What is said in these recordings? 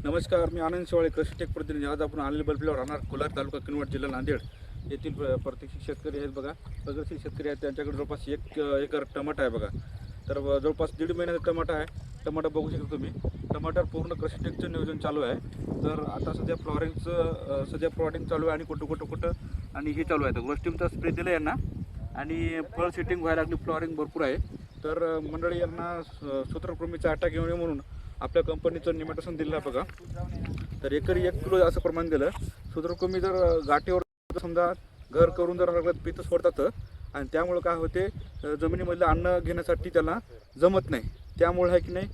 नमस्कार, मी आनंद शिवाळे, कृषी टेक प्रतिनिधी. आज आपण आलेले बल्बीवर राहणार कोलार तालुका किनवट जिल्हा नांदेड येथील प्रत्येक शेतकरी आहेत बघा. प्रगतशील शेतकरी आहेत, त्यांच्याकडे जवळपास 1 एकर टमाटा आहे बघा. तर जवळपास 1.5 महिन्याचा टमाटा आहे. टमाटा बघू शकता तुम्ही. टमाटर पूर्ण कृषी टेकचं नियोजन चालू आहे. तर आता सध्या फ्लॉवरिंग चालू आहे आणि कुठं आणि हे चालू आहे. तर गोष्टींचा स्प्रे दिला यांना आणि फळ सेटिंग व्हायला लागली, फ्लॉवरिंग भरपूर आहे. तर मंडळी यांना सूत्रकृमीचा अटॅक येऊ नये म्हणून आपल्या कंपनीचं निमेटोसन दिलं आहे बघा. तर एकरी 1 किलो असं प्रमाण दिलं. सूत्रकृमी जर गाठीवर समजा घर करून जर लागलं पितं सोडतात आणि त्यामुळं काय होते, जमिनीमधलं अन्न घेण्यासाठी त्याला जमत नाही. त्यामुळे आहे की नाही,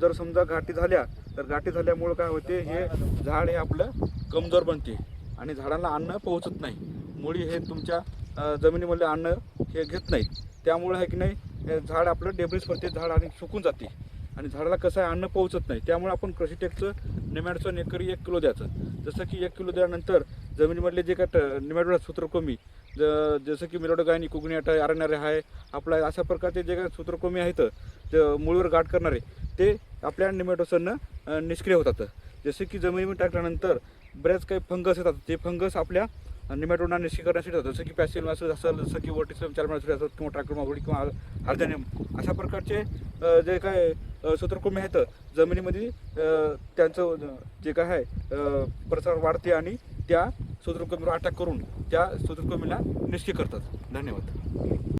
जर समजा घाटी झाल्या तर घाटी झाल्यामुळं काय होते, हे झाड हे आपलं कमजोर बनते आणि झाडांना अन्न पोहोचत नाही. मुळी हे तुमच्या जमिनीमधलं अन्न हे घेत नाहीत. त्यामुळे आहे की नाही, हे झाड आपलं डेब्रिस पडते, झाड आणि सुकून जाते आणि झाडाला कसं आहे, अन्न पोहोचत नाही. त्यामुळे आपण कृषी टेकचं निमॅटोसन एकरी 1 किलो द्यायचं. जसं की 1 किलो दिल्यानंतर जमिनीमधले जे काय निमॅटोड सूत्रकृमी जसं की मिलोडोगायनी, कुगणियाटा, आरणारे आहे आपला, अशा प्रकारचे जे काही सूत्रकृमी आहेत जे मुळीवर गाठ करणारे, ते आपल्या निमॅटोसननं निष्क्रिय होतात. जसे की जमिनीमध्ये टाकल्यानंतर बरेच काही फंगस येतात, ते फंगस आपल्या निमॅटोडना निष्क्रिय करण्यासाठी होतं. जसं की पॅसिल असेल, जसं की वर्टिसिलम चालवण्यासाठी असतात, किंवा ट्रायकोमाव्हिड किंवा हार्झेनियम, अशा प्रकारचे जे काय सूत्रकृमी आहेत जमिनीमध्ये, त्यांचं जे काय आहे प्रसार वाढते आणि त्या सूत्रकृमीवर अटॅक करून त्या सूत्रकृमीला निष्क्रिय करतात. धन्यवाद.